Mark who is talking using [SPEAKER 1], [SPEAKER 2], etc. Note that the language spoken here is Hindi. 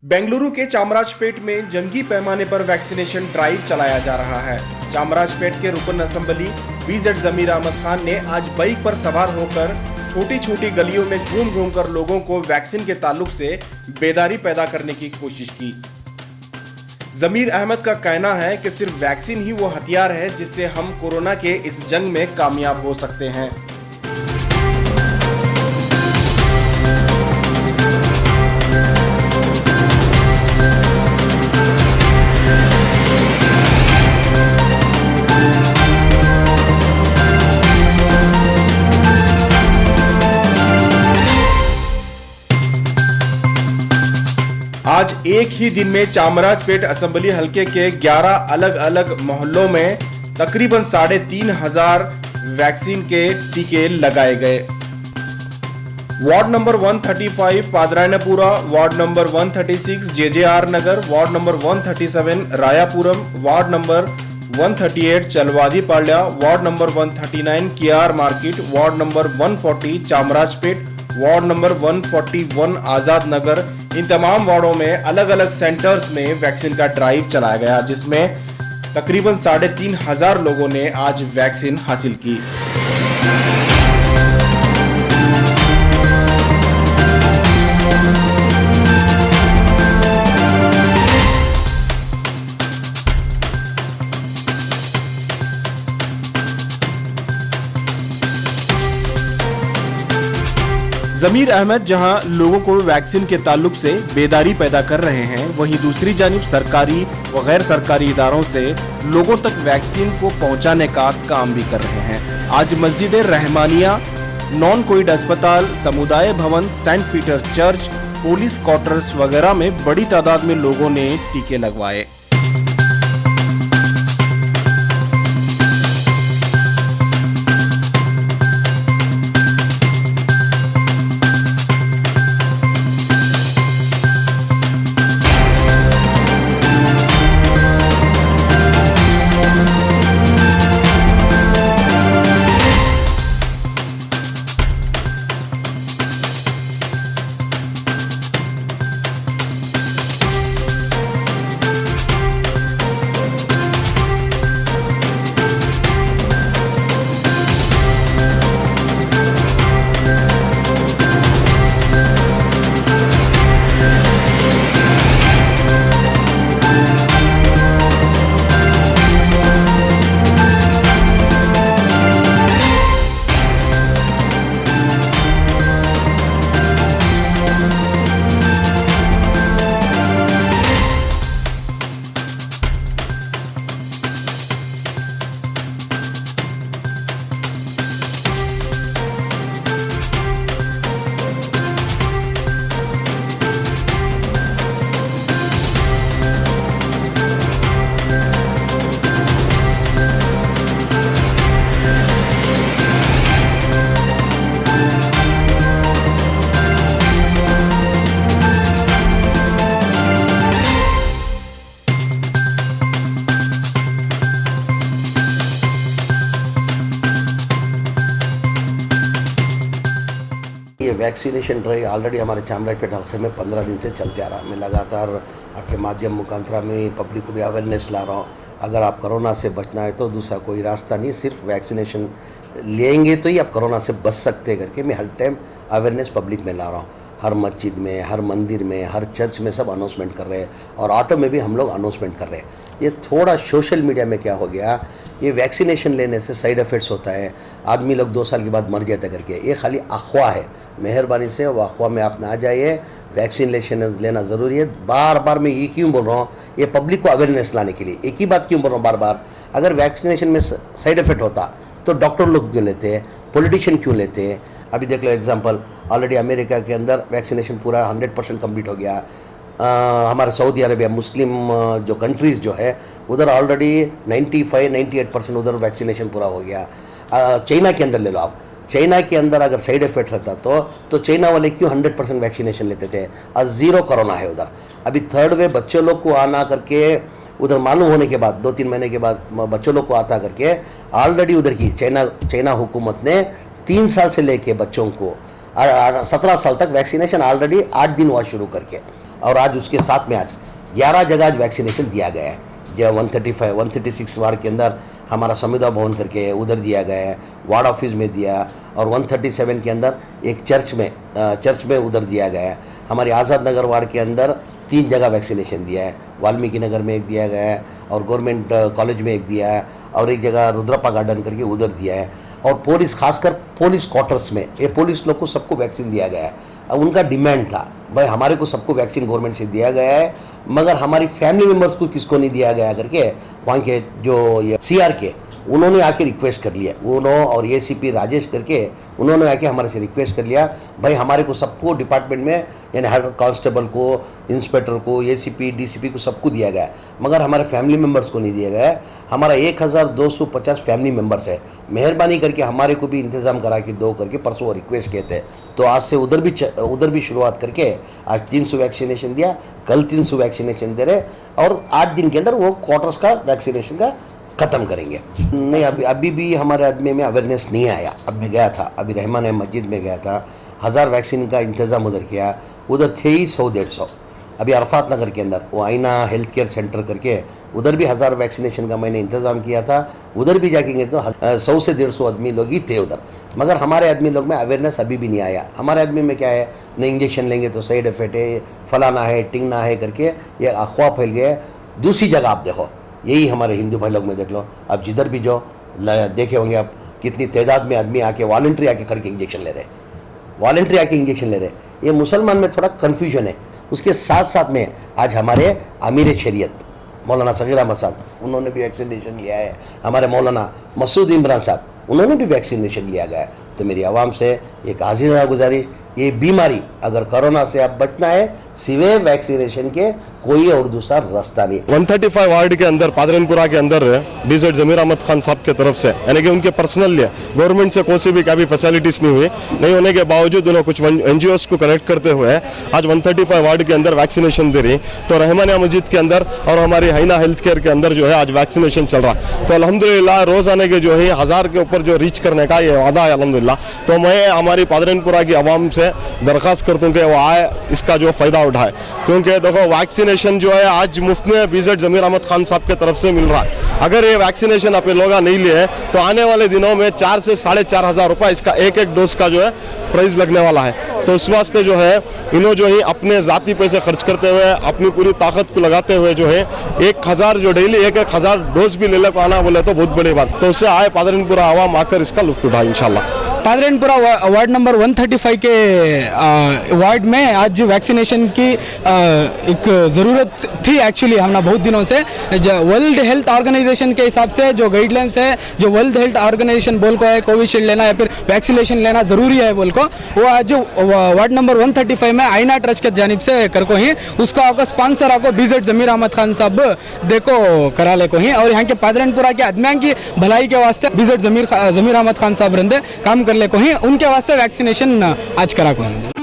[SPEAKER 1] बेंगलुरु के चामराजपेट में जंगी पैमाने पर वैक्सीनेशन ड्राइव चलाया जा रहा है। चामराजपेट के रुकन असेंबली बीजेड जमीर अहमद खान ने आज बाइक पर सवार होकर छोटी छोटी गलियों में घूम घूम कर लोगों को वैक्सीन के ताल्लुक से बेदारी पैदा करने की कोशिश की। जमीर अहमद का कहना है कि सिर्फ वैक्सीन ही वो हथियार है जिससे हम कोरोना के इस जंग में कामयाब हो सकते हैं। आज एक ही दिन में चामराजपेट असेंबली हलके के 11 अलग अलग मोहल्लों में तकरीबन 3,500 वैक्सीन के टीके लगाए गए। Ward number 135 Padarayanapura, ward number 136 JJR Nagar, ward number 137 Rayapuram, ward number 138 Chalavadi Palya, ward number 139 KR Market, ward number 140 Chamarajpet, ward number 141 Azad Nagar, इन तमाम वार्डों में अलग अलग सेंटर्स में वैक्सीन का ड्राइव चलाया गया, जिसमें तकरीबन 3,500 लोगों ने आज वैक्सीन हासिल की। जमीर अहमद जहां लोगों को वैक्सीन के ताल्लुक से बेदारी पैदा कर रहे हैं, वहीं दूसरी जानिब सरकारी व गैर सरकारी इदारों से लोगों तक वैक्सीन को पहुंचाने का काम भी कर रहे हैं। आज मस्जिद रहमानिया, नॉन कोविड अस्पताल, समुदाय भवन, Saint Peter church, police quarters वगैरह में बड़ी तादाद में लोगों ने टीके लगवाए।
[SPEAKER 2] ये वैक्सीनेशन ड्राइव ऑलरेडी हमारे चामराजपेट हल्के में 15 दिन से चलते आ रहा है। मैं लगातार आपके माध्यम मुखांतरा में पब्लिक को भी अवेयरनेस ला रहा हूँ। अगर आप कोरोना से बचना है तो दूसरा कोई रास्ता नहीं, सिर्फ वैक्सीनेशन लेंगे तो ही आप कोरोना से बच सकते हैं करके मैं हर टाइम अवेयरनेस पब्लिक में ला रहा हूँ। हर मस्जिद में, हर मंदिर में, हर चर्च में सब अनाउंसमेंट कर रहे हैं और ऑटो में भी हम लोग अनाउंसमेंट कर रहे हैं। ये थोड़ा सोशल मीडिया में क्या हो गया, ये वैक्सीनेशन लेने से साइड इफ़ेक्ट्स होता है, आदमी लोग 2 साल के बाद मर जाता करके, ये खाली अफवाह है। मेहरबानी से वो अफवाह में आप ना जाइए, वैक्सीनेशन लेना ज़रूरी है। बार बार मैं ये क्यों बोल रहा हूँ, ये पब्लिक को अवेयरनेस लाने के लिए एक ही बात क्यों बोल रहा हूँ बार बार। अगर वैक्सीनेशन में साइड इफ़ेक्ट होता तो डॉक्टर लोग क्यों लेते हैं, पॉलिटिशियन क्यों लेते हैं। अभी देख लो एग्जांपल, ऑलरेडी अमेरिका के अंदर वैक्सीनेशन पूरा 100% कंप्लीट हो गया। हमारा सऊदी अरबिया, मुस्लिम जो कंट्रीज़ जो है उधर ऑलरेडी 95-98% उधर वैक्सीनेशन पूरा हो गया। चाइना के अंदर ले लो आप, चाइना के अंदर अगर साइड इफेक्ट रहता तो चाइना वाले क्यों 100% वैक्सीनेशन लेते थे और 0 कोरोना है उधर। अभी थर्ड वे बच्चों लोग को आना करके उधर मालूम होने के बाद 2-3 महीने के बाद बच्चों लोग को आता करके ऑलरेडी उधर की चाइना हुकूमत ने 3 साल से लेके बच्चों को 17 साल तक वैक्सीनेशन ऑलरेडी 8 दिन हुआ शुरू करके। और आज उसके साथ में आज 11 जगह आज वैक्सीनेशन दिया गया है। जो 136 वार्ड के अंदर हमारा संविदा भवन करके है, उधर दिया गया है, वार्ड ऑफिस में दिया, और 137 के अंदर एक चर्च में उधर दिया गया है। हमारे आज़ाद नगर वार्ड के अंदर 3 जगह वैक्सीनेशन दिया है, वाल्मीकि नगर में एक दिया गया है, और गवर्नमेंट कॉलेज में एक दिया है, और एक जगह रुद्रप्पा गार्डन करके उधर दिया है। और पुलिस, खासकर पुलिस क्वार्टर्स में ये पुलिस लोग को सबको वैक्सीन दिया गया है। अब उनका डिमांड था भाई हमारे को सबको वैक्सीन गवर्नमेंट से दिया गया है, मगर हमारी फैमिली मेम्बर्स को किसको नहीं दिया गया करके वहाँ के जो ये CR के उन्होंने आके रिक्वेस्ट कर लिया, उन्होंने और ACP राजेश करके उन्होंने आके हमारे से रिक्वेस्ट कर लिया भाई हमारे को सबको डिपार्टमेंट में यानी हर कांस्टेबल को, इंस्पेक्टर को, ACP DCP को सबको दिया गया है, मगर हमारे फैमिली मेम्बर्स को नहीं दिया गया है। हमारा 1250 फैमिली मेम्बर्स है, मेहरबानी करके हमारे को भी इंतज़ाम करा के दो करके परसों रिक्वेस्ट किए थे। तो आज से उधर भी शुरुआत करके आज 300 वैक्सीनेशन दिया, कल 300 वैक्सीनेशन दे रहे, और 8 दिन के अंदर वो क्वार्टर्स का वैक्सीनेशन का ख़त्म करेंगे। नहीं, अभी भी हमारे आदमी में अवेयरनेस नहीं आया। अब मैं गया था, अभी रहमान मस्जिद में गया था, 1000 वैक्सीन का इंतज़ाम उधर किया, उधर थे ही 100-150। अभी अरफात नगर के अंदर वो आईना हेल्थ केयर सेंटर करके उधर भी 1000 वैक्सीनेशन का मैंने इंतज़ाम किया था, उधर भी जाके तो 100 से 150 आदमी लोग ही थे उधर, मगर हमारे आदमी लोग में अवेयरनेस अभी भी नहीं आया। हमारे आदमी में क्या है, नहीं इंजेक्शन लेंगे तो साइड इफेक्ट है, फलाना है, टिंगना है करके ये अफवाह फैल गया। दूसरी जगह आप देखो, यही हमारे हिंदू भाई लोग में देख लो, आप जिधर भी जाओ देखे होंगे आप कितनी तादाद में आदमी आके वॉलंटरी आके खड़ के इंजेक्शन ले रहे, वॉलंटरी आके इंजेक्शन ले रहे। ये मुसलमान में थोड़ा कन्फ्यूजन है। उसके साथ साथ में आज हमारे अमीर शरीयत मौलाना सगीर अहमद साहब उन्होंने भी वैक्सीनेशन लिया है, हमारे मौलाना मसूद इमरान साहब उन्होंने भी वैक्सीनेशन लिया गया है। तो मेरी आवाम से एक आजीज़ाना गुजारिश, ये बीमारी अगर कोरोना से आप बचना है सिवे वैक्सीनेशन के कोई और दूसरा रास्ता नहीं।
[SPEAKER 3] 135 वार्ड के अंदर पादरनपुरा के अंदर BZ जमीर अहमद खान साहब के तरफ से यानी कि उनके पर्सनल लिए गवर्नमेंट से कोई भी क्या भी फैसिलिटीज नहीं होने के बावजूद उन्होंने कुछ NGOs को कनेक्ट करते हुए आज 135 वार्ड के अंदर वैक्सीनेशन दे रही। तो रहमानिया मस्जिद के अंदर और हमारी हाइना हेल्थ केयर के अंदर जो है आज वैक्सीनेशन चल रहा। तो अल्हम्दुलिल्लाह रोज आने के जो है 1000 के ऊपर जो रीच करने का ये वादा है अल्हम्दुलिल्लाह। तो मैं हमारी पादरनपुरा की आवाम से दरख्वास्त करता हूँ कि वो आए, इसका जो फ़ायदा उठाए, क्योंकि देखो वैक्सीनेशन जो है आज मुफ्त में BZ जमीर अहमद खान साहब के तरफ से मिल रहा है। अगर ये वैक्सीनेशन अपने लोग नहीं लिए तो आने वाले दिनों में 4 से 4,500 रुपये इसका एक डोज का जो है प्राइस लगने वाला है। तो इस वास्ते जो है इन्हों जो है अपने ज़ाती पैसे खर्च करते हुए अपनी पूरी ताकत को लगाते हुए जो है 1000 जो डेली 1000 डोज भी ले को आना बोले तो बहुत बड़ी बात। तो उससे आए पादरनपुरा आवाम आकर इसका लुत्फ उठाए इंशाल्लाह।
[SPEAKER 4] पादरनपुरा वार्ड नंबर 135 के वार्ड में आज वैक्सीनेशन की एक ज़रूरत थी एक्चुअली। हमने बहुत दिनों से वर्ल्ड हेल्थ ऑर्गेनाइजेशन के हिसाब से जो गाइडलाइंस है, जो वर्ल्ड हेल्थ ऑर्गेनाइजेशन बोल को है कोविशील्ड लेना या फिर वैक्सीनेशन लेना ज़रूरी है बोल को, वो आज वार्ड नंबर 135 में आईना ट्रस्ट के जानिब से कर को ही उसका आको स्पॉन्सर आको BZ जमीर अहमद खान साहब देखो करा ले को ही। और यहाँ के पादरनपुरा के आदमियों की भलाई के वास्ते BZ जमीर अहमद खान साहब रंदे काम कर ले को ही, उनके वास्ते वैक्सीनेशन आज करा को ही।